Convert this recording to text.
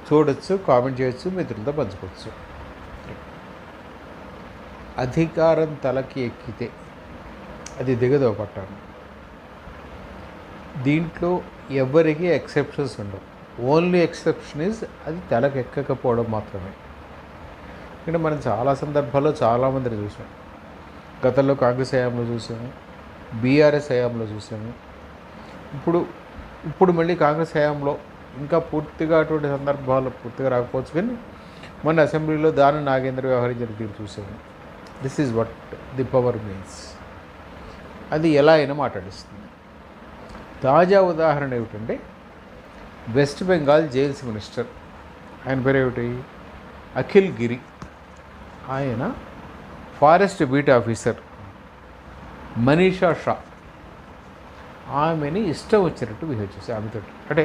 చూడొచ్చు, కామెంట్ చేయొచ్చు, మిత్రులతో పంచుకోవచ్చు. అధికారం తలకి ఎక్కితే అది దిగదో పట్టాను. దీంట్లో ఎవరికి ఎక్సెప్షన్స్ ఉండవు. ఓన్లీ ఎక్సెప్షన్ ఈజ్ అది తలకు ఎక్కకపోవడం మాత్రమే. ఎందుకంటే మనం చాలా సందర్భాల్లో చాలామందిని చూసాం. గతంలో కాంగ్రెస్ హయాంలో చూసాము, బీఆర్ఎస్ హయాంలో చూసాము. ఇప్పుడు మళ్ళీ కాంగ్రెస్ హయాంలో ఇంకా పూర్తిగా అటువంటి సందర్భాలు పూర్తిగా రాకపోవచ్చు, కానీ మన అసెంబ్లీలో దాని నాగేంద్ర వ్యవహరించిన తీరు చూసాము. This is what the power means. అది ఎలా అయినా మాట్లాడిస్తుంది. తాజా ఉదాహరణ ఏమిటంటే వెస్ట్ బెంగాల్ జైల్స్ మినిస్టర్, ఆయన పేరు ఏమిటి, అఖిల్ గిరి. ఆయన forest beat officer Manisha Shah, ఆమెని ఇష్టం వచ్చినట్టు బిహేవ్ చేసి ఆమెతో అంటే